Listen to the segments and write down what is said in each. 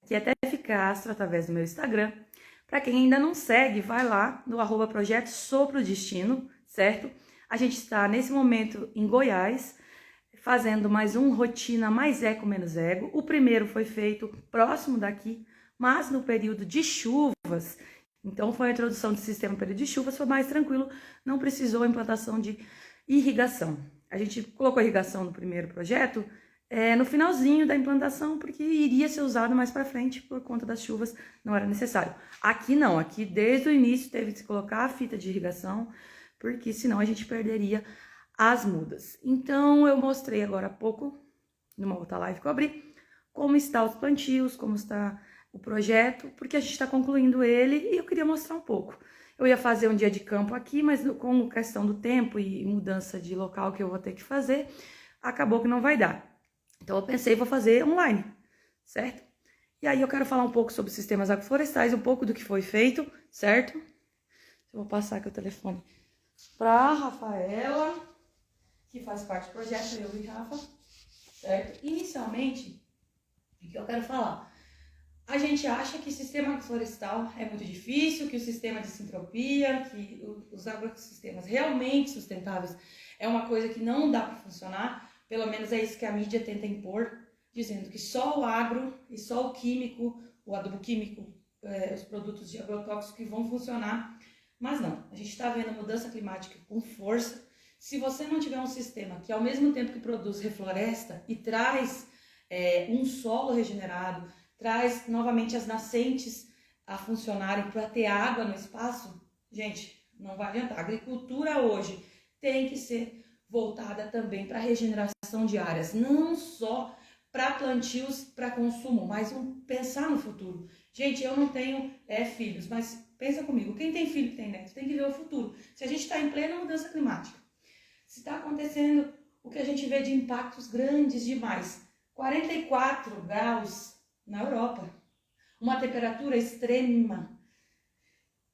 que é Teficastro através do meu Instagram. Para quem ainda não segue, vai lá no @projeto Sopro Destino, certo? A gente está nesse momento em Goiás, fazendo mais um Rotina Mais Eco Menos Ego. O primeiro foi feito próximo daqui, mas no período de chuvas. Então foi a introdução do sistema no período de chuvas, foi mais tranquilo, não precisou a implantação de irrigação. A gente colocou a irrigação no primeiro projeto, no finalzinho da implantação, porque iria ser usado mais para frente, por conta das chuvas, não era necessário. Aqui não, aqui desde o início teve que se colocar a fita de irrigação, porque senão a gente perderia as mudas. Então eu mostrei agora há pouco, numa outra live que eu abri, como está os plantios, como está o projeto, porque a gente está concluindo ele e eu queria mostrar um pouco. Eu ia fazer um dia de campo aqui, mas com questão do tempo e mudança de local que eu vou ter que fazer, acabou que não vai dar. Então eu pensei, vou fazer online, certo? E aí eu quero falar um pouco sobre sistemas agroflorestais, um pouco do que foi feito, certo? Eu vou passar aqui o telefone para a Rafaela, que faz parte do projeto, eu e Rafa, certo? Inicialmente, o que eu quero falar? A gente acha que sistema agroflorestal é muito difícil, que o sistema de sintropia, que os agrossistemas realmente sustentáveis é uma coisa que não dá para funcionar, pelo menos é isso que a mídia tenta impor, dizendo que só o agro e só o químico, o adubo químico, os produtos de agrotóxicos que vão funcionar, mas não, a gente está vendo a mudança climática com força. Se você não tiver um sistema que ao mesmo tempo que produz refloresta e traz um solo regenerado, traz novamente as nascentes a funcionarem para ter água no espaço, gente, não vai adiantar. A agricultura hoje tem que ser voltada também para a regeneração de áreas, não só para plantios para consumo, mas pensar no futuro. Gente, eu não tenho filhos, mas pensa comigo, quem tem filho, tem neto, tem que ver o futuro. Se a gente está em plena mudança climática, se está acontecendo o que a gente vê de impactos grandes demais, 44 graus na Europa, uma temperatura extrema.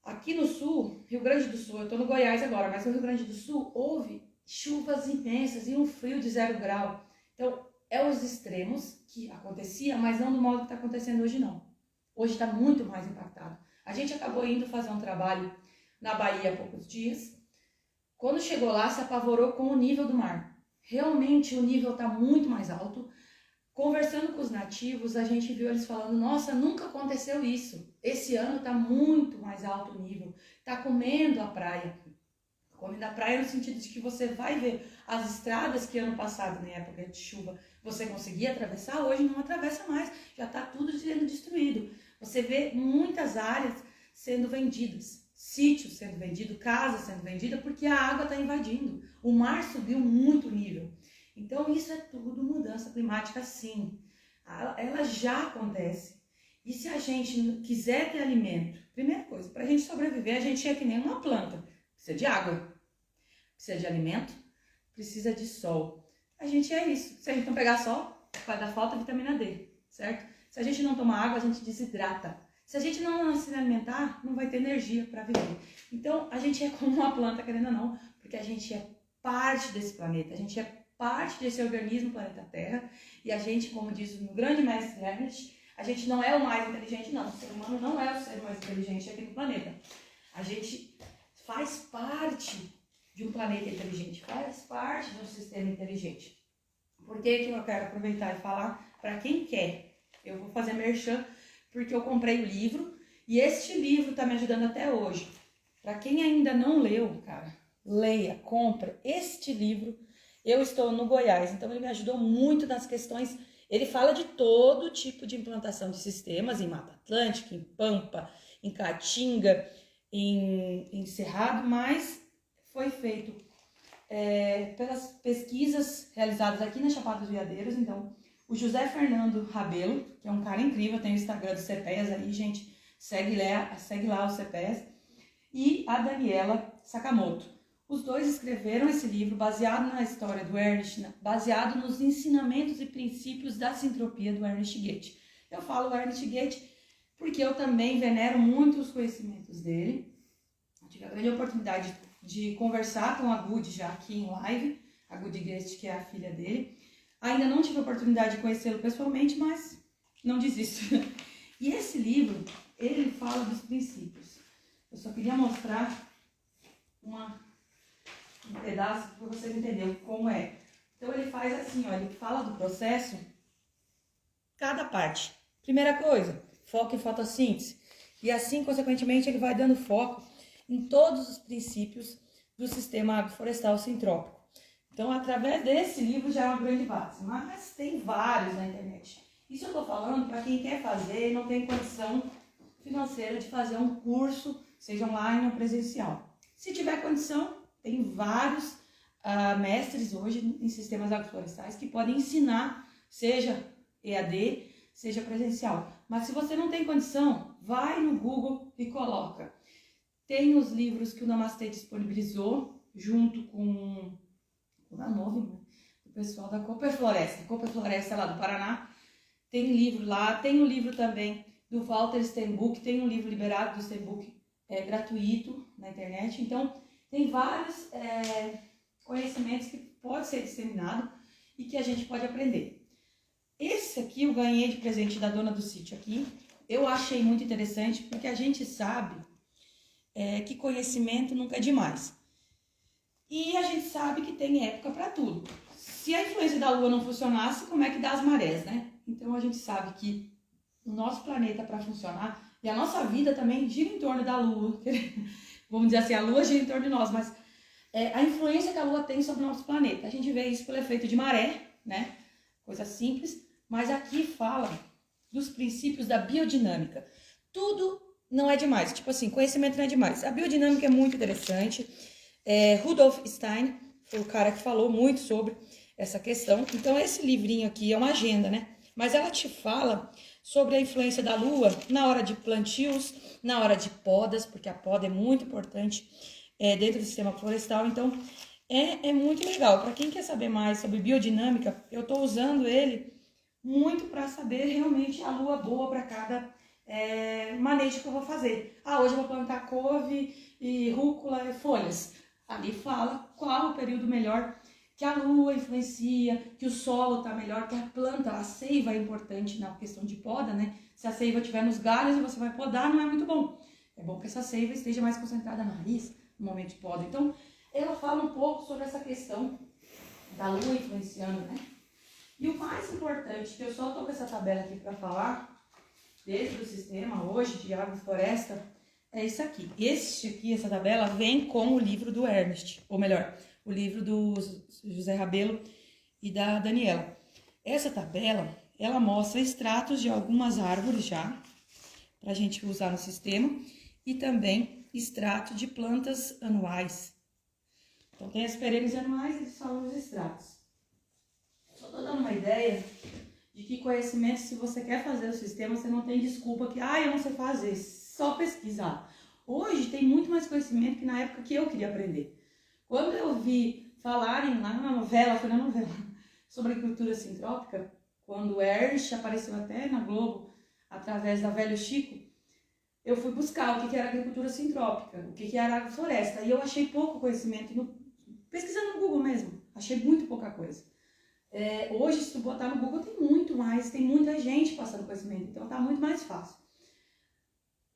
Aqui no sul, Rio Grande do Sul, eu estou no Goiás agora, mas no Rio Grande do Sul houve chuvas intensas e um frio de 0 grau. Então, é os extremos que acontecia, mas não do modo que está acontecendo hoje não. Hoje está muito mais impactado. A gente acabou indo fazer um trabalho na Bahia há poucos dias. Quando chegou lá, se apavorou com o nível do mar. Realmente o nível está muito mais alto. Conversando com os nativos, a gente viu eles falando, nossa, nunca aconteceu isso. Esse ano está muito mais alto o nível. Está comendo a praia. Comendo a praia no sentido de que você vai ver as estradas que ano passado, na época de chuva, você conseguia atravessar, hoje não atravessa mais. Já está tudo sendo destruído. Você vê muitas áreas sendo vendidas. Sítios sendo vendidos, casas sendo vendidas, porque a água está invadindo. O mar subiu muito o nível. Então isso é tudo mudança climática sim. Ela já acontece. E se a gente quiser ter alimento, primeira coisa, para a gente sobreviver, a gente é que nem uma planta. Precisa de água, precisa de alimento, precisa de sol. A gente é isso. Se a gente não pegar sol, vai dar falta de vitamina D, certo? Se a gente não tomar água, a gente desidrata. Se a gente não se alimentar, não vai ter energia para viver. Então, a gente é como uma planta, querendo ou não, porque a gente é parte desse planeta, a gente é parte desse organismo, planeta Terra, e a gente, como diz o meu grande mestre Ernest, a gente não é o mais inteligente, não. O ser humano não é o ser mais inteligente aqui no planeta. A gente faz parte de um planeta inteligente, faz parte de um sistema inteligente. Por que eu quero aproveitar e falar para quem quer? Eu vou fazer merchan, porque eu comprei o livro, e este livro está me ajudando até hoje. Para quem ainda não leu, cara, leia, compra este livro. Eu estou no Goiás, então ele me ajudou muito nas questões. Ele fala de todo tipo de implantação de sistemas em Mata Atlântica, em Pampa, em Caatinga, em Cerrado, mas foi feito pelas pesquisas realizadas aqui na Chapada dos Veadeiros. Então, o José Fernando Rabelo, que é um cara incrível, tem o Instagram do CPES aí, gente, segue lá o CPES, e a Daniela Sakamoto. Os dois escreveram esse livro baseado na história do Ernest, baseado nos ensinamentos e princípios da sintropia do Ernest Goethe. Eu falo Ernest Goethe porque eu também venero muito os conhecimentos dele. Eu tive a grande oportunidade de conversar com a Gudi já aqui em live, a Gudi Goethe, que é a filha dele. Ainda não tive a oportunidade de conhecê-lo pessoalmente, mas não desisto. E esse livro, ele fala dos princípios. Eu só queria mostrar um pedaço para vocês entenderem como é. Então ele faz assim, ó, ele fala do processo, cada parte. Primeira coisa, foco em fotossíntese. E assim, consequentemente, ele vai dando foco em todos os princípios do sistema agroflorestal sintrópico. Então, através desse livro já é uma grande base, mas tem vários na internet. Isso eu estou falando para quem quer fazer e não tem condição financeira de fazer um curso, seja online ou presencial. Se tiver condição, tem vários mestres hoje em sistemas agroflorestais que podem ensinar, seja EAD, seja presencial. Mas se você não tem condição, vai no Google e coloca. Tem os livros que o Namastê disponibilizou, junto com a Novo, o pessoal da Cooper Floresta lá do Paraná. Tem livro lá, tem um livro também do Walter Steinbuch, tem um livro liberado do Steinbuch gratuito na internet. Então, tem vários conhecimentos que pode ser disseminado e que a gente pode aprender. Esse aqui eu ganhei de presente da dona do sítio aqui. Eu achei muito interessante porque a gente sabe que conhecimento nunca é demais. E a gente sabe que tem época para tudo. Se a influência da Lua não funcionasse, como é que dá as marés, né? Então a gente sabe que o nosso planeta para funcionar, e a nossa vida também gira em torno da Lua. Vamos dizer assim, a Lua gira em torno de nós, mas a influência que a Lua tem sobre o nosso planeta. A gente vê isso pelo efeito de maré, né? Coisa simples, mas aqui fala dos princípios da biodinâmica. Tudo não é demais, tipo assim, conhecimento não é demais. A biodinâmica é muito interessante. Rudolf Steiner foi o cara que falou muito sobre essa questão. Então, esse livrinho aqui é uma agenda, né? Mas ela te fala sobre a influência da Lua na hora de plantios, na hora de podas, porque a poda é muito importante dentro do sistema florestal. Então, é muito legal. Para quem quer saber mais sobre biodinâmica, eu estou usando ele muito para saber realmente a Lua boa para cada manejo que eu vou fazer. Hoje eu vou plantar couve e rúcula e folhas. Ali fala qual o período melhor que a Lua influencia, que o solo está melhor, que a planta, a seiva é importante na questão de poda, né? Se a seiva estiver nos galhos e você vai podar, não é muito bom. É bom que essa seiva esteja mais concentrada na raiz no momento de poda. Então, ela fala um pouco sobre essa questão da Lua influenciando, né? E o mais importante, que eu só estou com essa tabela aqui para falar, dentro do sistema hoje de agrofloresta, é isso aqui. Essa tabela vem com o livro do Ernest, ou melhor, o livro do José Rabelo e da Daniela. Essa tabela, ela mostra extratos de algumas árvores já, para a gente usar no sistema, e também extrato de plantas anuais. Então, tem as perenes anuais, eles falam os extratos. Só estou dando uma ideia de que conhecimento, se você quer fazer o sistema, você não tem desculpa que, eu não sei fazer, só pesquisar. Hoje tem muito mais conhecimento que na época que eu queria aprender. Quando eu vi falarem lá na novela, sobre agricultura sintrópica, quando o Ernst apareceu até na Globo, através da Velho Chico, eu fui buscar o que era agricultura sintrópica, o que era agrofloresta, e eu achei pouco conhecimento, pesquisando no Google mesmo, achei muito pouca coisa. Hoje, se tu botar no Google, tem muito mais, tem muita gente passando conhecimento, então tá muito mais fácil.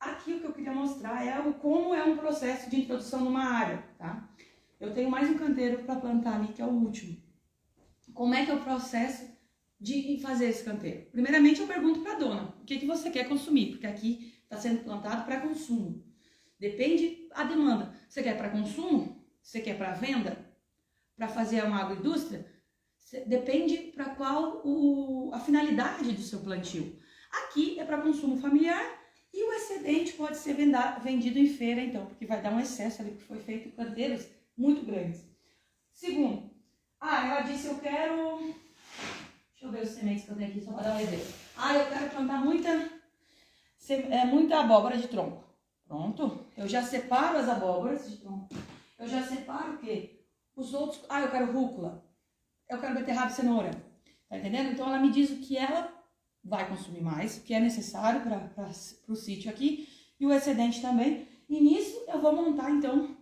Aqui o que eu queria mostrar como é um processo de introdução numa área, tá? Eu tenho mais um canteiro para plantar ali, que é o último. Como é que é o processo de fazer esse canteiro? Primeiramente, eu pergunto para a dona, o que você quer consumir? Porque aqui está sendo plantado para consumo. Depende a demanda. Você quer para consumo? Você quer para venda? Para fazer uma agroindústria? Depende para qual a finalidade do seu plantio. Aqui é para consumo familiar e o excedente pode ser vendido em feira, então, porque vai dar um excesso ali, porque foi feito canteiros muito grandes. Segundo, ela disse, eu quero... Deixa eu ver os sementes que eu tenho aqui, só para dar uma ideia. Eu quero plantar muita abóbora de tronco. Pronto, eu já separo as abóboras de tronco. Eu já separo o quê? Os outros... eu quero rúcula. Eu quero beterraba e cenoura. Tá entendendo? Então, ela me diz o que ela vai consumir mais, o que é necessário para o sítio aqui, e o excedente também. E nisso, eu vou montar, então,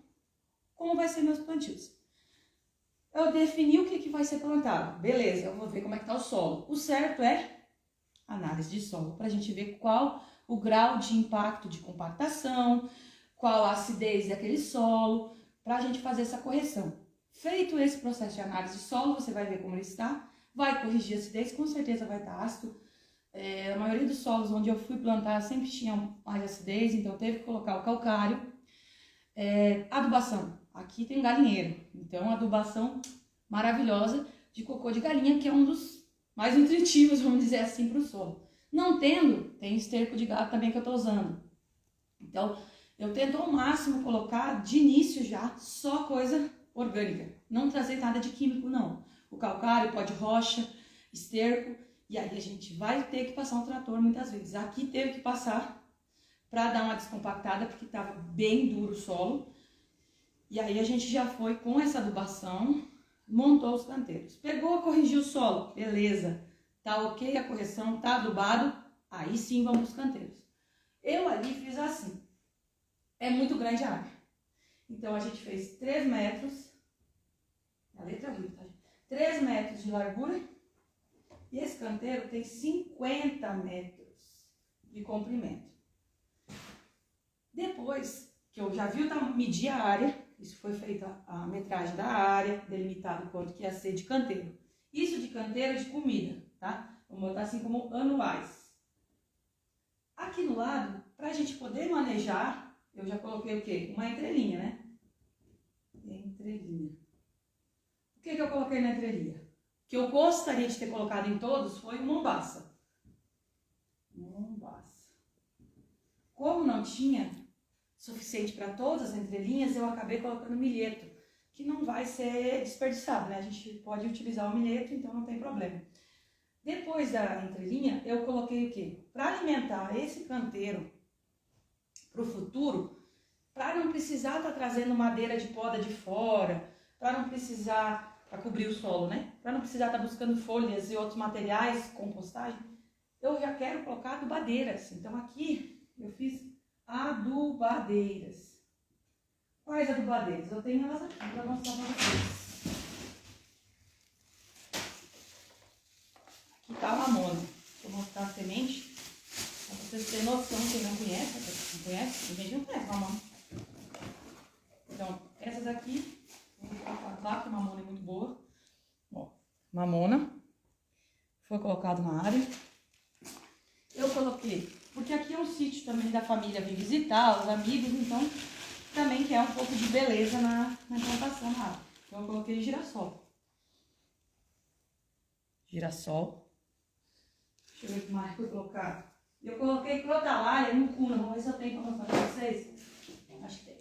como vai ser meus plantios. Eu defini o que vai ser plantado. Beleza, eu vou ver como é que tá o solo. O certo é análise de solo, para a gente ver qual o grau de impacto de compactação, qual a acidez daquele solo, para a gente fazer essa correção. Feito esse processo de análise de solo, você vai ver como ele está, vai corrigir a acidez, com certeza vai estar ácido. A maioria dos solos onde eu fui plantar sempre tinham mais acidez, então eu teve que colocar o calcário. Adubação, aqui tem galinheiro, então adubação maravilhosa de cocô de galinha, que é um dos mais nutritivos, vamos dizer assim, para o solo. Não tendo, tem esterco de gado também que eu estou usando. Então, eu tento ao máximo colocar de início já só coisa orgânica, não trazer nada de químico não. O calcário, pó de rocha, esterco, e aí a gente vai ter que passar um trator muitas vezes. Aqui teve que passar para dar uma descompactada, porque estava bem duro o solo. E aí a gente já foi com essa adubação, montou os canteiros. Pegou, corrigiu o solo, beleza. Tá ok a correção, tá adubado, aí sim vamos para os canteiros. Eu ali fiz assim, é muito grande a área. Então a gente fez 3 metros, a letra horrível, tá? 3 metros de largura, e esse canteiro tem 50 metros de comprimento. Depois que eu já vi medir a área, isso foi feita a metragem da área, delimitado quanto que ia ser de canteiro. Isso de canteiro de comida, tá? Vamos botar assim como anuais. Aqui no lado, para a gente poder manejar, eu já coloquei o quê? Uma entrelinha, né? Entrelinha. O que eu coloquei na entrelinha? O que eu gostaria de ter colocado em todos foi mombaça. Mombaça. Como não tinha suficiente para todas as entrelinhas, eu acabei colocando milheto, que não vai ser desperdiçado, né? A gente pode utilizar o milheto, então não tem problema. Depois da entrelinha, eu coloquei o quê? Para alimentar esse canteiro para o futuro, para não precisar estar trazendo madeira de poda de fora, para não precisar, para cobrir o solo, né? Para não precisar estar buscando folhas e outros materiais, compostagem, eu já quero colocar adubadeiras. Então aqui eu fiz adubadeiras. Quais adubadeiras? Eu tenho elas aqui para mostrar para vocês. Aqui está a mamona. Vou mostrar a semente para vocês terem noção. Quem não conhece, a gente não conhece mamona. Então, essas aqui, vou colocar lá, que a mamona é muito boa. Ó, mamona foi colocado na área. Eu coloquei, porque aqui é um sítio também da família, vem visitar, os amigos, então também quer um pouco de beleza na plantação na área. Então eu coloquei girassol. Girassol. Deixa eu ver o que mais eu colocar. Eu coloquei crotalária no cuna, vamos ver se eu tenho para mostrar para vocês. Acho que tem.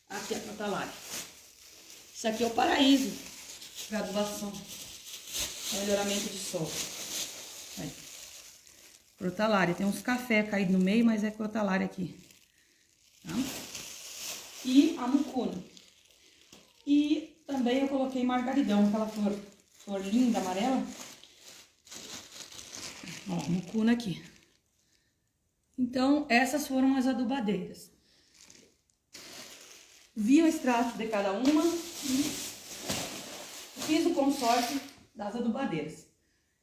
Aqui é a crotalária. Isso aqui é o paraíso para adubação. Melhoramento de solo. Aí. Crotalária. Tem uns café caído no meio, mas é crotalária aqui. Tá? E a mucuna. E também eu coloquei margaridão, aquela flor linda, amarela. Ó, mucuna aqui. Então, essas foram as adubadeiras. Vi o extrato de cada uma e fiz o consórcio das adubadeiras.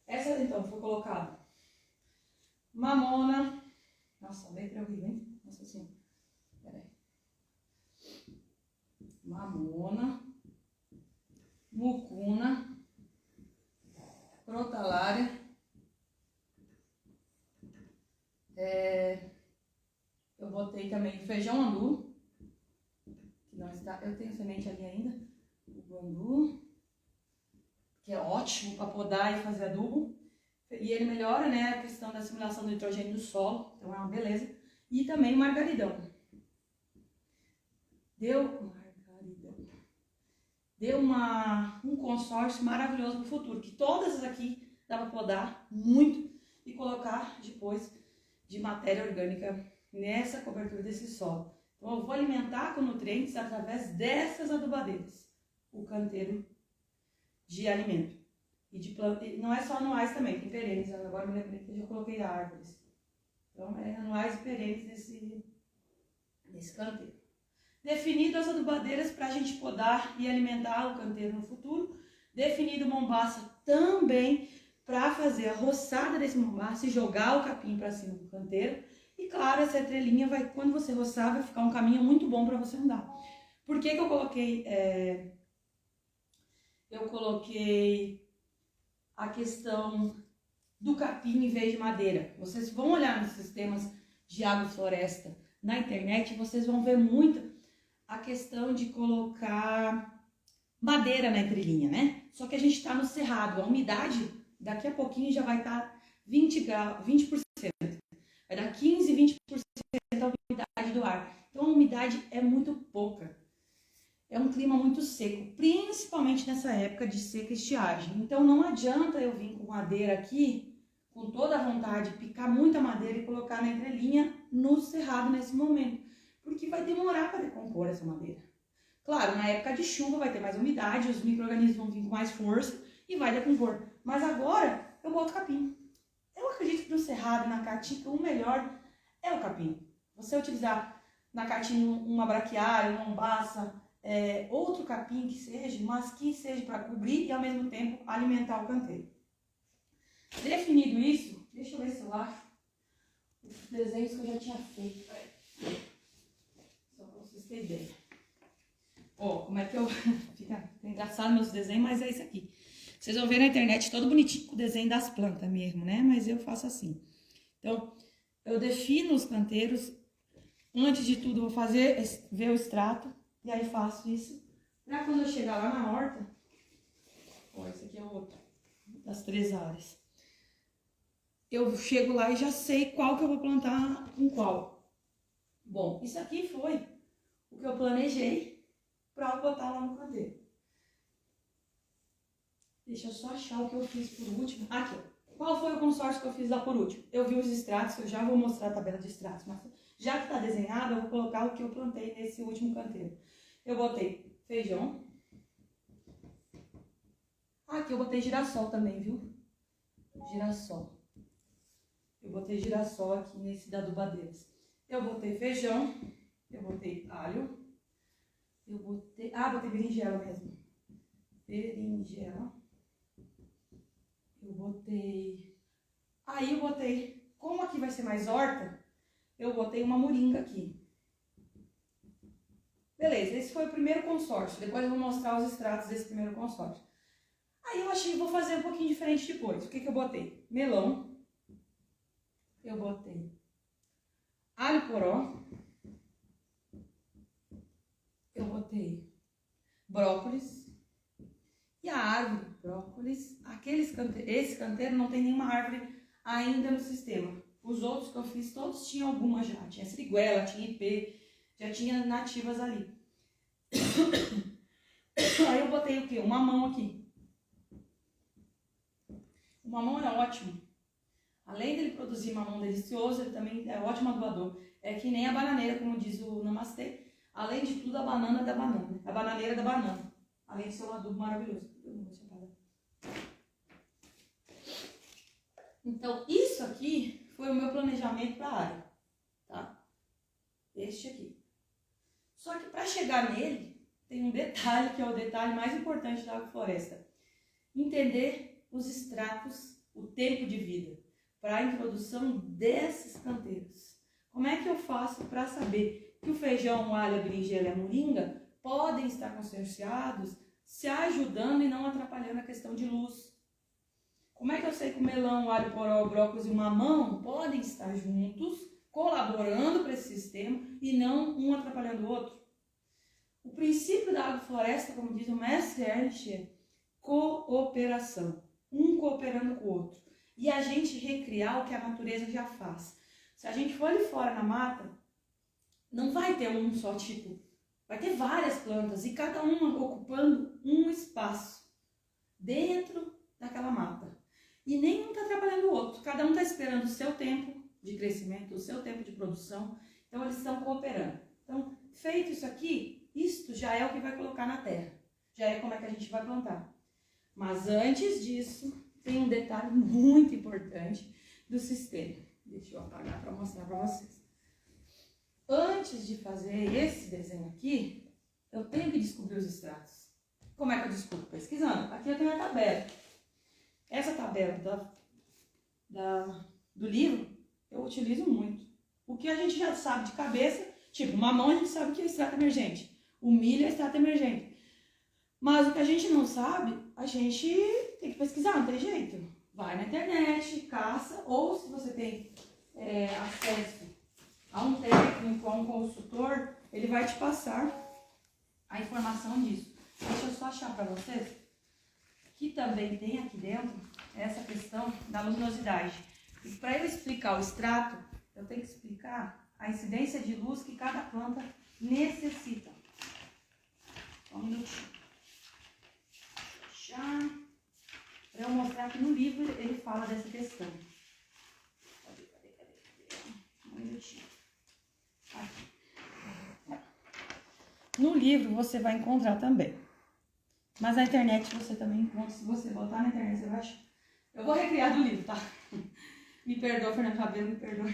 Essa, então, foi colocada mamona. Nossa, a letra é horrível, hein? Nossa senhora. Pera aí. Mamona, mucuna, crotalária. Eu botei também feijão andu, que não está, eu tenho semente ali ainda, o andu, que é ótimo para podar e fazer adubo. E ele melhora, né, a questão da assimilação do nitrogênio do solo, então é uma beleza. E também margaridão. Deu um consórcio maravilhoso no futuro, que todas essas aqui dá para podar muito e colocar depois de matéria orgânica nessa cobertura desse solo. Então eu vou alimentar com nutrientes através dessas adubadeiras, o canteiro de alimento. E de planta, não é só anuais também, tem perenes, agora me lembrei que eu já coloquei árvores. Então é anuais e perenes nesse canteiro. Definido as adubadeiras para a gente podar e alimentar o canteiro no futuro. Definido mombaça também para fazer a roçada desse mombaço e jogar o capim para cima do canteiro. E claro, essa entrelinha vai, quando você roçar, vai ficar um caminho muito bom para você andar. Por que que eu coloquei a questão do capim em vez de madeira? Vocês vão olhar nos sistemas de agrofloresta na internet, vocês vão ver muito a questão de colocar madeira na entrelinha, né? Só que a gente está no cerrado, a umidade daqui a pouquinho já vai estar 20%. Vai dar 15, 20% da umidade do ar. Então a umidade é muito pouca. É um clima muito seco, principalmente nessa época de seca e estiagem. Então não adianta eu vir com madeira aqui, com toda a vontade, picar muita madeira e colocar na entrelinha no cerrado nesse momento, porque vai demorar para decompor essa madeira. Claro, na época de chuva vai ter mais umidade, os micro-organismos vão vir com mais força e vai decompor. Mas agora eu boto capim. Eu acredito que no cerrado, na caatinga, o melhor é o capim. Você utilizar na caatinga uma braquiária, uma mombaça, outro capim que seja, mas que seja para cobrir e ao mesmo tempo alimentar o canteiro. Definido isso, deixa eu ver se eu acho os desenhos que eu já tinha feito. Só para vocês terem ideia. Ó, como é que eu... Fica engraçado meus desenhos, mas é isso aqui. Vocês vão ver na internet todo bonitinho com o desenho das plantas mesmo, né? Mas eu faço assim. Então, eu defino os canteiros. Antes de tudo, eu vou ver o extrato. E aí faço isso. Pra quando eu chegar lá na horta... Ó, esse aqui é o outro. Das 3 áreas. Eu chego lá e já sei qual que eu vou plantar em qual. Bom, isso aqui foi o que eu planejei para botar lá no canteiro. Deixa eu só achar o que eu fiz por último. Aqui, ó. Qual foi o consórcio que eu fiz lá por último? Eu vi os extratos, eu já vou mostrar a tabela de extratos, mas já que está desenhado, eu vou colocar o que eu plantei nesse último canteiro. Eu botei feijão. Aqui eu botei girassol também, viu? Girassol. Eu botei girassol aqui nesse da adubadeiras. Eu botei feijão. Eu botei alho. Eu botei... botei berinjela mesmo. Berinjela. Eu botei... Aí eu botei... Como aqui vai ser mais horta, eu botei uma moringa aqui. Beleza, esse foi o primeiro consórcio. Depois eu vou mostrar os extratos desse primeiro consórcio. Aí eu achei que vou fazer um pouquinho diferente depois. O que que eu botei? Melão. Eu botei alho poró. Eu botei brócolis. E a árvore do brócolis, esse canteiro não tem nenhuma árvore ainda no sistema. Os outros que eu fiz, todos tinham alguma já. Tinha siriguela, tinha ipê, já tinha nativas ali. Aí eu botei o quê? Um mamão aqui. O mamão é ótimo. Além dele produzir mamão delicioso, ele também é ótimo aduador. É que nem a bananeira, como diz o Namastê. Além de tudo, a banana da banana. A bananeira da banana. Além de ser um adubo maravilhoso. Então, isso aqui foi o meu planejamento para a área. Tá? Este aqui. Só que para chegar nele, tem um detalhe que é o detalhe mais importante da agrofloresta. Entender os extratos, o tempo de vida, para a introdução desses canteiros. Como é que eu faço para saber que o feijão, o alho, a berinjela e a moringa podem estar consorciados, se ajudando e não atrapalhando a questão de luz? Como é que eu sei que o melão, o alho poró, o brócolis e o mamão podem estar juntos, colaborando para esse sistema e não um atrapalhando o outro? O princípio da agrofloresta, como diz o mestre Ernst, é cooperação. Um cooperando com o outro. E a gente recriar o que a natureza já faz. Se a gente for ali fora na mata, não vai ter um só tipo. Vai ter várias plantas e cada uma ocupando um espaço dentro daquela mata. E nenhum está atrapalhando o outro. Cada um está esperando o seu tempo de crescimento, o seu tempo de produção. Então eles estão cooperando. Então, feito isso aqui, isto já é o que vai colocar na terra. Já é como é que a gente vai plantar. Mas antes disso, tem um detalhe muito importante do sistema. Deixa eu apagar para mostrar para vocês. Antes de fazer esse desenho aqui, eu tenho que descobrir os extratos. Como é que eu descubro? Pesquisando. Aqui eu tenho a tabela. Essa tabela do livro eu utilizo muito. O que a gente já sabe de cabeça, tipo, mamão a gente sabe que é extrato emergente, o milho é extrato emergente. Mas o que a gente não sabe, a gente tem que pesquisar, não tem jeito. Vai na internet, caça, ou se você tem acesso a um técnico, a um consultor, ele vai te passar a informação disso. Deixa eu só achar para vocês que também tem aqui dentro essa questão da luminosidade. E para eu explicar o extrato, eu tenho que explicar a incidência de luz que cada planta necessita. Só um minutinho. Para eu mostrar que no livro ele fala dessa questão. Cadê? Um minutinho. Aqui. No livro você vai encontrar também. Mas na internet você também encontra. Se você botar na internet, você vai achar. Eu vou recriar do livro, tá? Me perdoa, Fernando Rabelo, me perdoa,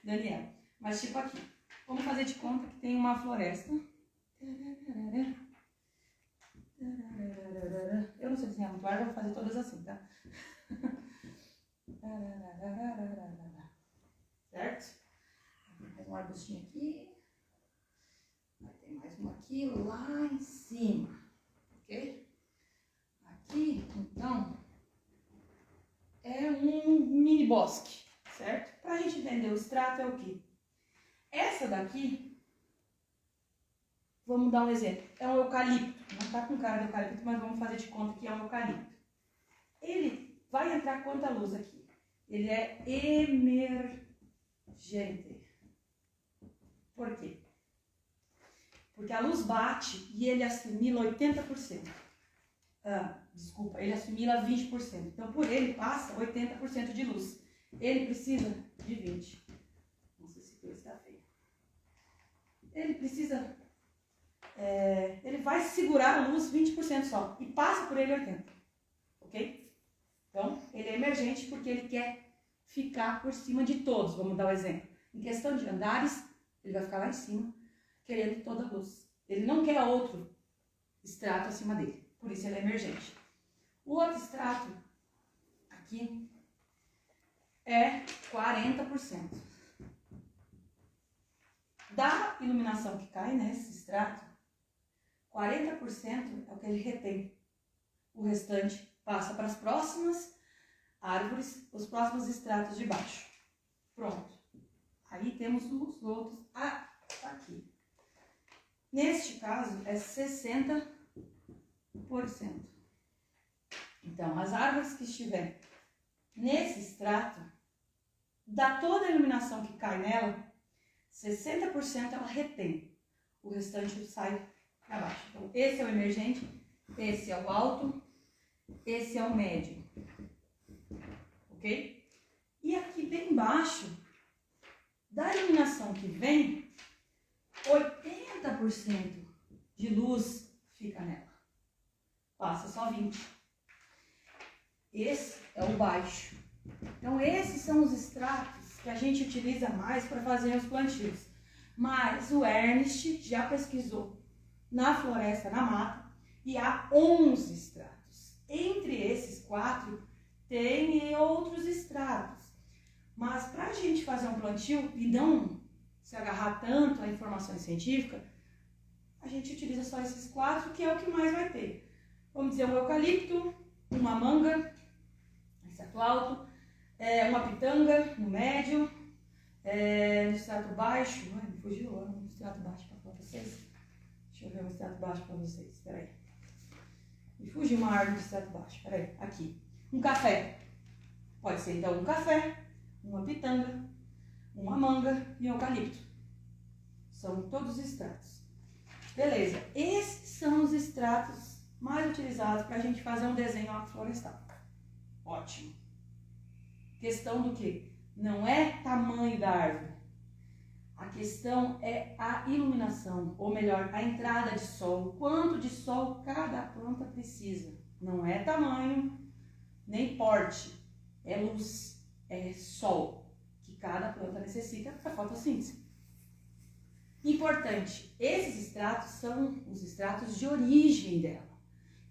Daniela. Mas tipo aqui. Vamos fazer de conta que tem uma floresta. Eu não sei desenhar muito árvore, eu vou fazer todas assim, tá? Certo? Mais um arbustinho aqui. Vai ter mais um aqui lá em cima. Ok? Aqui, então, é um mini bosque, certo? Pra gente entender o extrato é o quê? Essa daqui, vamos dar um exemplo, é um eucalipto. Não tá com cara de eucalipto, mas vamos fazer de conta que é um eucalipto. Ele vai entrar quanta luz aqui? Ele é emergente. Por quê? Porque a luz bate e ele assimila 80%. Ele assimila 20%. Então, por ele passa 80% de luz. Ele precisa de 20%. Não sei se esse está feio. Ele precisa... ele vai segurar a luz 20% só. E passa por ele 80%. Ok? Então, ele é emergente porque ele quer ficar por cima de todos. Vamos dar um exemplo. Em questão de andares, ele vai ficar lá em cima, querendo toda a luz. Ele não quer outro extrato acima dele. Por isso ele é emergente. O outro extrato, aqui, é 40%. Da iluminação que cai nesse extrato, 40% é o que ele retém. O restante passa para as próximas árvores, os próximos extratos de baixo. Pronto. Aí temos os outros aqui. Neste caso, é 60%. Então, as árvores que estiverem nesse extrato, da toda a iluminação que cai nela, 60% ela retém. O restante sai para baixo. Então, esse é o emergente, esse é o alto, esse é o médio. Ok? E aqui bem embaixo, da iluminação que vem, 80% de luz fica nela. Passa só 20%. Esse é o baixo. Então, esses são os extratos que a gente utiliza mais para fazer os plantios. Mas o Ernest já pesquisou na floresta, na mata, e há 11 extratos. Entre esses 4, tem outros extratos. Mas para a gente fazer um plantio e não se agarrar tanto a informações científicas, a gente utiliza só esses 4, que é o que mais vai ter. Vamos dizer, um eucalipto, uma manga, extrato alto, uma pitanga no médio, no extrato baixo, me fugiu um extrato baixo para vocês. Deixa eu ver um extrato baixo para vocês, espera aí. Me fugiu uma árvore de extrato baixo, espera aí, aqui. Um café, pode ser então um café, uma pitanga, uma manga e um eucalipto. São todos os extratos. Beleza, esses são os extratos mais utilizados para a gente fazer um desenho florestal. Ótimo. Questão do quê? Não é tamanho da árvore. A questão é a iluminação, ou melhor, a entrada de sol. Quanto de sol cada planta precisa. Não é tamanho, nem porte. É luz, é sol que cada planta necessita para a fotossíntese. Importante, esses extratos são os extratos de origem dela.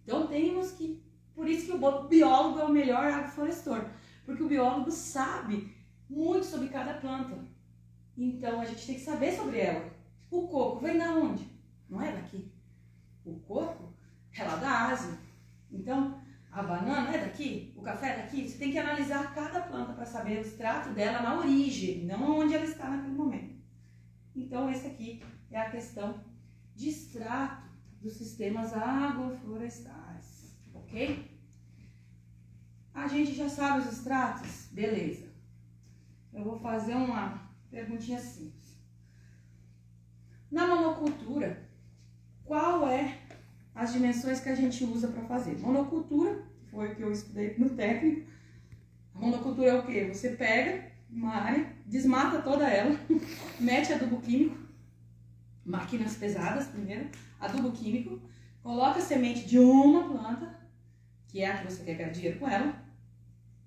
Então temos que Por isso que o biólogo é o melhor agroflorestor, porque o biólogo sabe muito sobre cada planta. Então a gente tem que saber sobre ela. O coco vem da onde? Não é daqui. O coco é lá da Ásia. Então a banana é daqui, o café é daqui. Você tem que analisar cada planta para saber o extrato dela na origem, não onde ela está naquele momento. Então esse aqui é a questão de extrato dos sistemas agroflorestais, ok? A gente já sabe os extratos? Beleza. Eu vou fazer uma perguntinha simples. Na monocultura, qual é as dimensões que a gente usa para fazer? Monocultura, foi o que eu estudei no técnico. A monocultura é o quê? Você pega uma área, desmata toda ela, mete adubo químico, máquinas pesadas primeiro, adubo químico, coloca a semente de uma planta, que é a que você quer ganhar dinheiro com ela,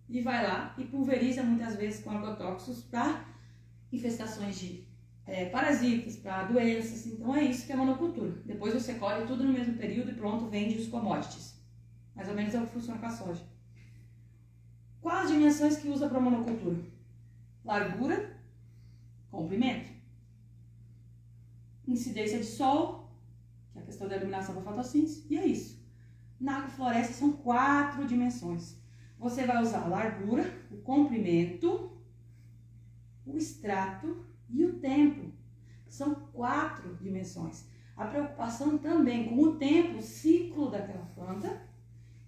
e vai lá e pulveriza muitas vezes com agrotóxicos para infestações de parasitas, para doenças. Então é isso que é monocultura. Depois você colhe tudo no mesmo período e pronto, vende os commodities. Mais ou menos é o que funciona com a soja. Quais as dimensões que usa para monocultura? Largura, comprimento, incidência de sol, que é a questão da iluminação para fotossíntese, e é isso. Na agrofloresta são 4 dimensões. Você vai usar a largura, o comprimento, o extrato e o tempo. São 4 dimensões. A preocupação também com o tempo, o ciclo daquela planta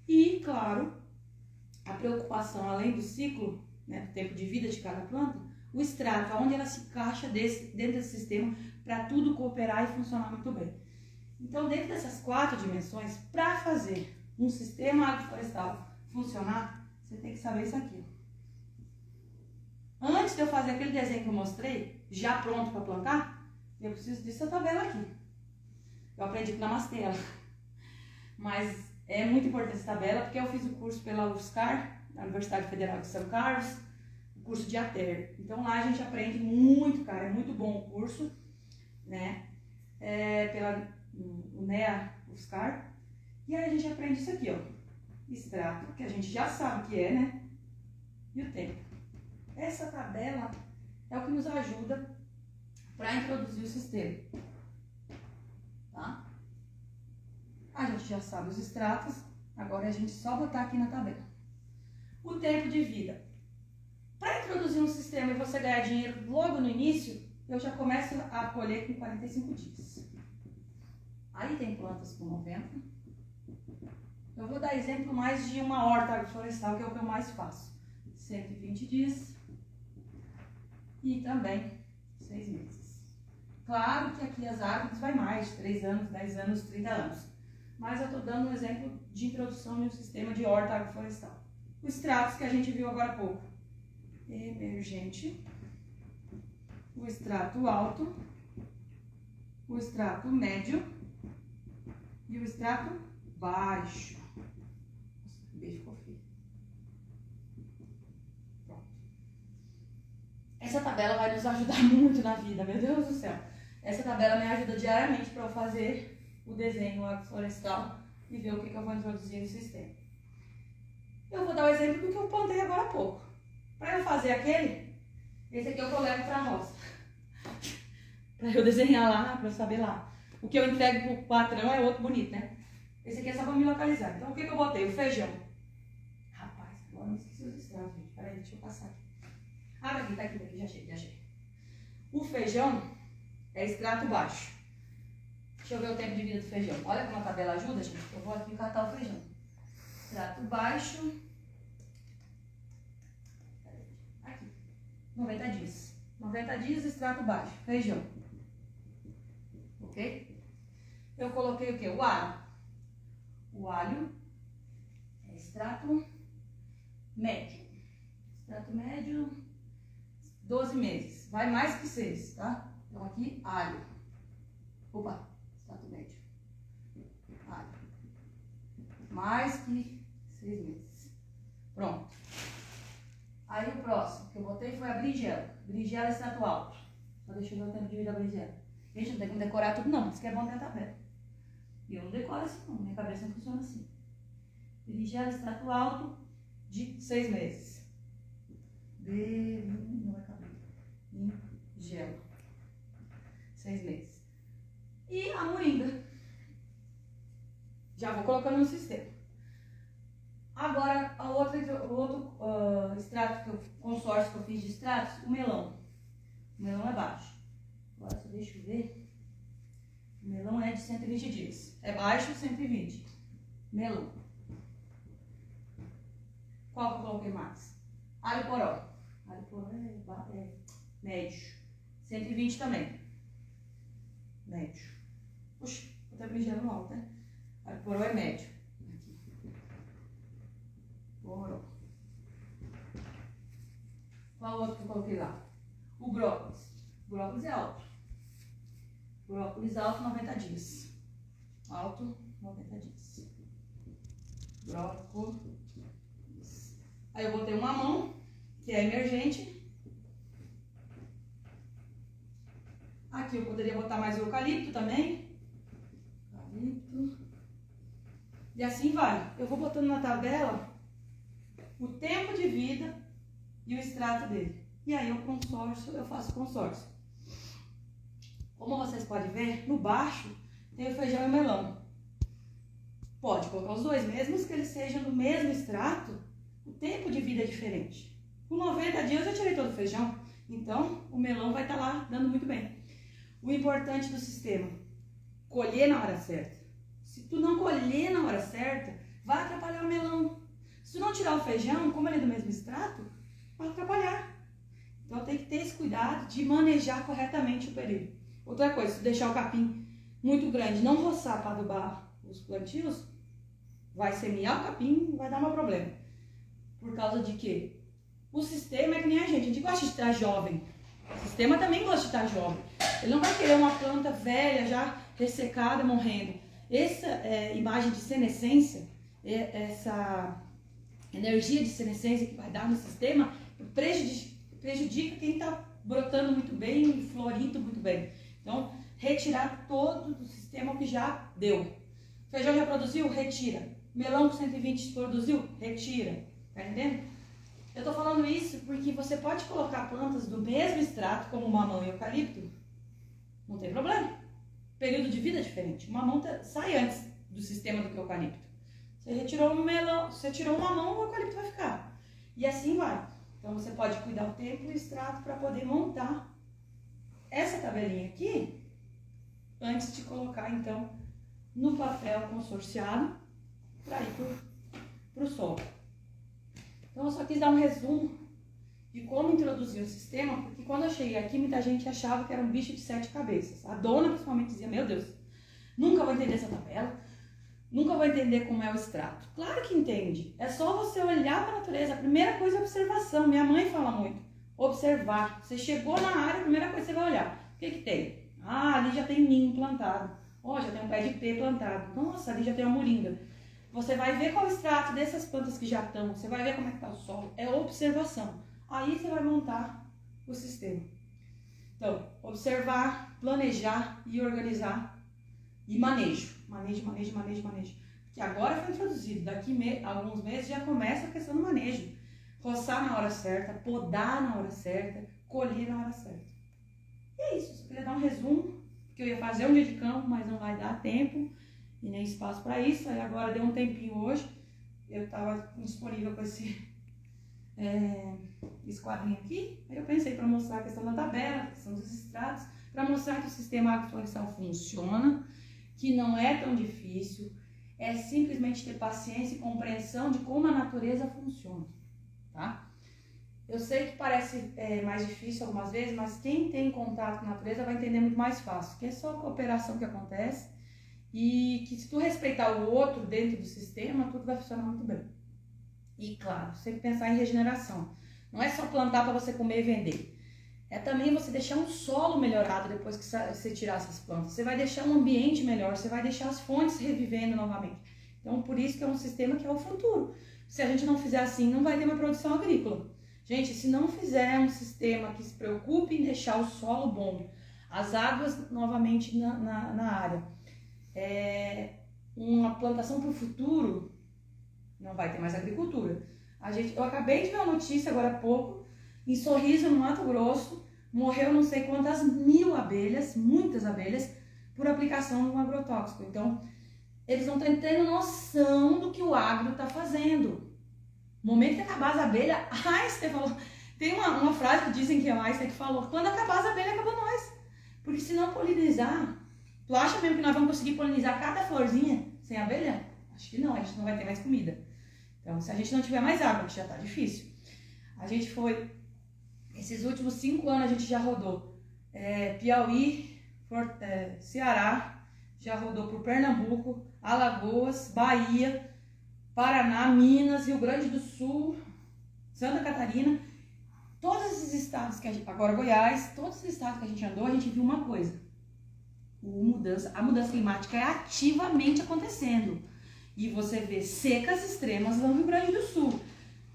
e, claro, a preocupação além do ciclo, né, o tempo de vida de cada planta, o extrato, onde ela se encaixa dentro desse sistema para tudo cooperar e funcionar muito bem. Então, dentro dessas 4 dimensões, para fazer um sistema agroflorestal funcionar, você tem que saber isso aqui. Antes de eu fazer aquele desenho que eu mostrei, já pronto para plantar, eu preciso dessa tabela aqui. Eu aprendi com a Mastela. Mas é muito importante essa tabela, porque eu fiz o curso pela UFSCar, na Universidade Federal de São Carlos, o curso de ATER. Então lá a gente aprende muito, cara, é muito bom o curso, né? Pela UNEA UFSCar. E aí a gente aprende isso aqui, ó. Extrato, que a gente já sabe o que é, né? E o tempo. Essa tabela é o que nos ajuda para introduzir o sistema. Tá? A gente já sabe os extratos, agora a gente só botar aqui na tabela. O tempo de vida. Para introduzir um sistema e você ganhar dinheiro logo no início, eu já começo a colher com 45 dias. Aí tem plantas com 90. Eu vou dar exemplo mais de uma horta agroflorestal, que é o que eu mais faço. 120 dias e também 6 meses. Claro que aqui as árvores vai mais, 3 anos, 10 anos, 30 anos. Mas eu estou dando um exemplo de introdução de um sistema de horta agroflorestal. Os extratos que a gente viu agora há pouco. Emergente, o extrato alto, o extrato médio e o extrato baixo. Nossa, o beijo ficou feio. Pronto. Essa tabela vai nos ajudar muito na vida, meu Deus do céu. Essa tabela me ajuda diariamente para eu fazer o desenho agroflorestal e ver o que eu vou introduzir no sistema. Eu vou dar o exemplo do que eu plantei agora há pouco. Para eu fazer aquele, esse aqui é o que eu levo para a roça. Para eu desenhar lá, para eu saber lá. O que eu entrego pro patrão é outro bonito, né? Esse aqui é só para me localizar. Então, o que eu botei? O feijão. Rapaz, agora eu esqueci os extratos, gente. Peraí, deixa eu passar aqui. Ah, tá aqui, já achei. O feijão é extrato baixo. Deixa eu ver o tempo de vida do feijão. Olha como a tabela ajuda, gente. Eu vou aqui catar o feijão. Extrato baixo. Aqui. 90 dias. 90 dias, extrato baixo. Feijão. Ok? Eu coloquei o quê? O alho. O alho é extrato médio. Extrato médio, 12 meses. Vai mais que 6, tá? Então aqui, alho. Opa, extrato médio. Alho. Mais que 6 meses. Pronto. Aí o próximo que eu botei foi a berinjela. Berinjela é extrato alto. Só deixa eu ver o tempo de vida da berinjela. Gente, não tem como decorar tudo não, isso que é bom ter a tabela. E eu não decoro assim não, minha cabeça não funciona assim. Berinjela, extrato alto de 6 meses. Berinjela. 6 meses. E a moringa. Já vou colocando no sistema. Agora, o outro extrato, consórcio que eu fiz de extratos, o melão. O melão é baixo. Agora só deixa eu ver. O melão é de 120 dias. É baixo, 120. Melão. Qual que eu coloquei mais? Alho poró. Alho poró é médio. 120 também. Médio. Puxa, vou até brinjando no alto, né? Alho poró é médio. Aqui. Poró. Qual outro que eu coloquei lá? O brócolis. O brócolis é alto. Brócolis alto, 90 dias. Alto, 90 dias. Brócolis. Aí eu botei um mamão, que é emergente. Aqui eu poderia botar mais o eucalipto também. Eucalipto. E assim vai. Eu vou botando na tabela o tempo de vida e o extrato dele. E aí eu faço consórcio. Como vocês podem ver, no baixo tem o feijão e o melão. Pode colocar os dois, mesmo que eles sejam do mesmo extrato, o tempo de vida é diferente. Com 90 dias eu já tirei todo o feijão, então o melão vai estar lá dando muito bem. O importante do sistema, colher na hora certa. Se tu não colher na hora certa, vai atrapalhar o melão. Se tu não tirar o feijão, como ele é do mesmo extrato, vai atrapalhar. Então tem que ter esse cuidado de manejar corretamente o período. Outra coisa, se deixar o capim muito grande, não roçar para adubar os plantios, vai semear o capim e vai dar um problema. Por causa de quê? O sistema é que nem a gente gosta de estar jovem. O sistema também gosta de estar jovem. Ele não vai querer uma planta velha, já ressecada, morrendo. Essa imagem de senescência, essa energia de senescência que vai dar no sistema, prejudica quem está brotando muito bem, florindo muito bem. Então, retirar todo do sistema o que já deu. Feijão já produziu? Retira. Melão com 120 produziu? Retira. Tá entendendo? Eu tô falando isso porque você pode colocar plantas do mesmo extrato, como o mamão e o eucalipto, não tem problema. Período de vida é diferente. O mamão sai antes do sistema do que o eucalipto. Você retirou o melão, você tirou o mamão, o eucalipto vai ficar. E assim vai. Então você pode cuidar o tempo e o extrato para poder montar essa tabelinha aqui antes de colocar então no papel consorciado para ir para o solo. Então eu só quis dar um resumo de como introduzir o sistema, porque quando eu cheguei aqui muita gente achava que era um bicho de 7 cabeças. A dona principalmente dizia, meu Deus, nunca vou entender essa tabela, nunca vou entender como é o extrato. Claro que entende, é só você olhar para a natureza. A primeira coisa é observação, minha mãe fala muito, observar. Você chegou na área, a primeira coisa que você vai olhar, o que que tem? Ah, ali já tem ninho plantado, ó, já tem um pé de pé plantado, nossa, ali já tem uma moringa. Você vai ver qual é o extrato dessas plantas que já estão, você vai ver como é que está o solo, é observação. Aí você vai montar o sistema. Então, observar, planejar e organizar e manejo. Manejo. Que agora foi introduzido, daqui alguns meses já começa a questão do manejo. Roçar na hora certa, podar na hora certa, colher na hora certa. E é isso, só queria dar um resumo, que eu ia fazer um dia de campo, mas não vai dar tempo e nem espaço para isso. Aí agora deu um tempinho hoje, eu estava disponível com esse quadrinho aqui. Aí eu pensei para mostrar a questão da tabela, a questão dos extratos, para mostrar que o sistema agroflorestal funciona, que não é tão difícil, é simplesmente ter paciência e compreensão de como a natureza funciona, tá? Eu sei que parece mais difícil algumas vezes, mas quem tem contato com a natureza vai entender muito mais fácil, que é só a cooperação que acontece e que se tu respeitar o outro dentro do sistema, tudo vai funcionar muito bem. E claro, sempre pensar em regeneração. Não é só plantar para você comer e vender. É também você deixar um solo melhorado depois que você tirar essas plantas. Você vai deixar um ambiente melhor, você vai deixar as fontes revivendo novamente. Então, por isso que é um sistema que é o futuro. Se a gente não fizer assim, não vai ter uma produção agrícola. Gente, se não fizer um sistema que se preocupe em deixar o solo bom, as águas novamente na área, uma plantação para o futuro, não vai ter mais agricultura. Eu acabei de ver uma notícia agora há pouco, em Sorriso, no Mato Grosso, morreu não sei quantas mil abelhas, muitas abelhas, por aplicação de um agrotóxico. Então, eles não estão tendo noção do que o agro está fazendo. No momento que acabar as abelhas, Einstein falou, tem uma frase que dizem que é o Einstein que falou, quando acabar as abelhas, acabou nós. Porque se não polinizar, tu acha mesmo que nós vamos conseguir polinizar cada florzinha sem abelha? Acho que não, a gente não vai ter mais comida. Então, se a gente não tiver mais água, que já tá difícil. A gente foi, esses últimos 5 anos a gente já rodou Piauí, Ceará, já rodou por Pernambuco, Alagoas, Bahia, Paraná, Minas, Rio Grande do Sul, Santa Catarina. Todos esses estados, agora Goiás, todos esses estados que a gente andou, a gente viu uma coisa. A mudança climática é ativamente acontecendo. E você vê secas extremas no Rio Grande do Sul.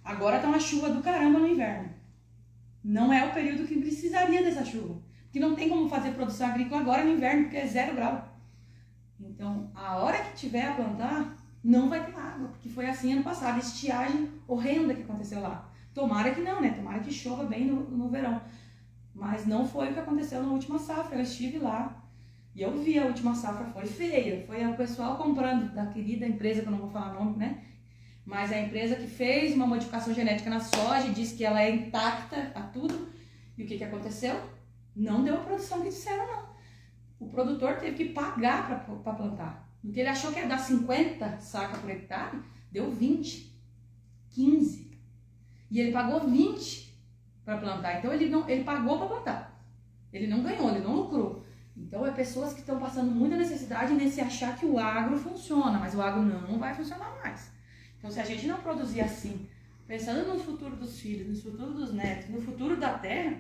Agora tá uma chuva do caramba no inverno. Não é o período que precisaria dessa chuva. Porque não tem como fazer produção agrícola agora no inverno, porque é 0 grau. Então, a hora que tiver a plantar, não vai ter água. Porque foi assim ano passado, estiagem horrenda que aconteceu lá. Tomara que não, né? Tomara que chova bem no verão. Mas não foi o que aconteceu na última safra. Eu estive lá. E eu vi a última safra, foi feia. Foi o pessoal comprando da querida empresa, que eu não vou falar o nome, né? Mas a empresa que fez uma modificação genética na soja e disse que ela é intacta a tudo. E o que aconteceu? Não deu a produção que disseram, não. O produtor teve que pagar para plantar. No que ele achou que ia dar 50 sacas por hectare, deu 20, 15. E ele pagou 20 para plantar. Então ele pagou para plantar. Ele não ganhou, ele não lucrou. Então é pessoas que estão passando muita necessidade nesse achar que o agro funciona, mas o agro não vai funcionar mais. Então se a gente não produzir assim, pensando no futuro dos filhos, no futuro dos netos, no futuro da terra,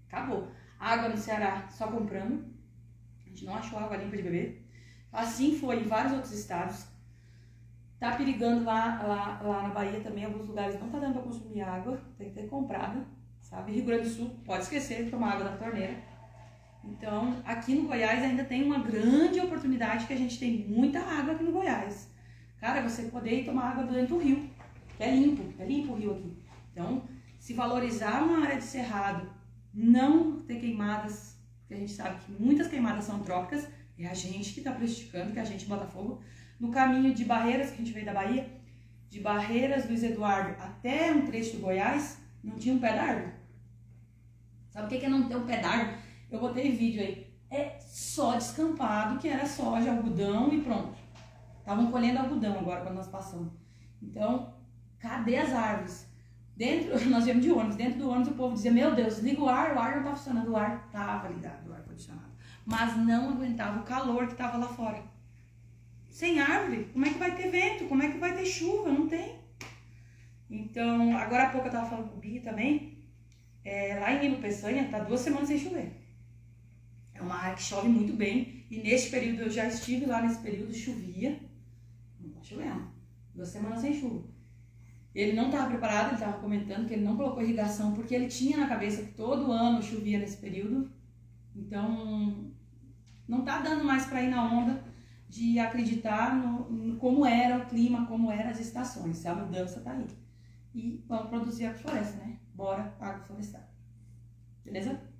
acabou. Água no Ceará só comprando, a gente não achou água limpa de beber. Assim foi em vários outros estados. Tá perigando lá na Bahia também, alguns lugares não tá dando para consumir água, tem que ter comprada, sabe? Rio Grande do Sul, pode esquecer de tomar água da torneira. Então, aqui no Goiás ainda tem uma grande oportunidade, que a gente tem muita água aqui no Goiás. Cara, você poder ir tomar água dentro do rio, que é limpo o rio aqui. Então, se valorizar uma área de cerrado, não ter queimadas, porque a gente sabe que muitas queimadas são trópicas, é a gente que está prejudicando, que a gente bota fogo. No caminho de Barreiras, que a gente veio da Bahia, de Barreiras, Luiz Eduardo, até um trecho do Goiás, não tinha um pé d'árvore. Sabe o que é não ter um pé d'árvore? Eu botei vídeo aí. É só descampado, que era soja, algodão e pronto. Estavam colhendo algodão agora, quando nós passamos. Então, cadê as árvores? Nós viemos de ônibus. Dentro do ônibus o povo dizia, meu Deus, liga o ar não tá funcionando. O ar estava ligado, o ar-condicionado. Mas não aguentava o calor que estava lá fora. Sem árvore, como é que vai ter vento? Como é que vai ter chuva? Não tem. Então, agora há pouco eu estava falando com o Bia também. Lá em Nilo Peçanha, tá 2 semanas sem chover. É uma área que chove muito bem. E neste período, eu já estive lá nesse período, chovia. Não tá chovendo. 2 semanas sem chuva. Ele não estava preparado, ele estava comentando que ele não colocou irrigação, porque ele tinha na cabeça que todo ano chovia nesse período. Então, não tá dando mais para ir na onda de acreditar no como era o clima, como eram as estações. A mudança tá aí. E vamos produzir agrofloresta, né? Bora agroflorestar. Beleza?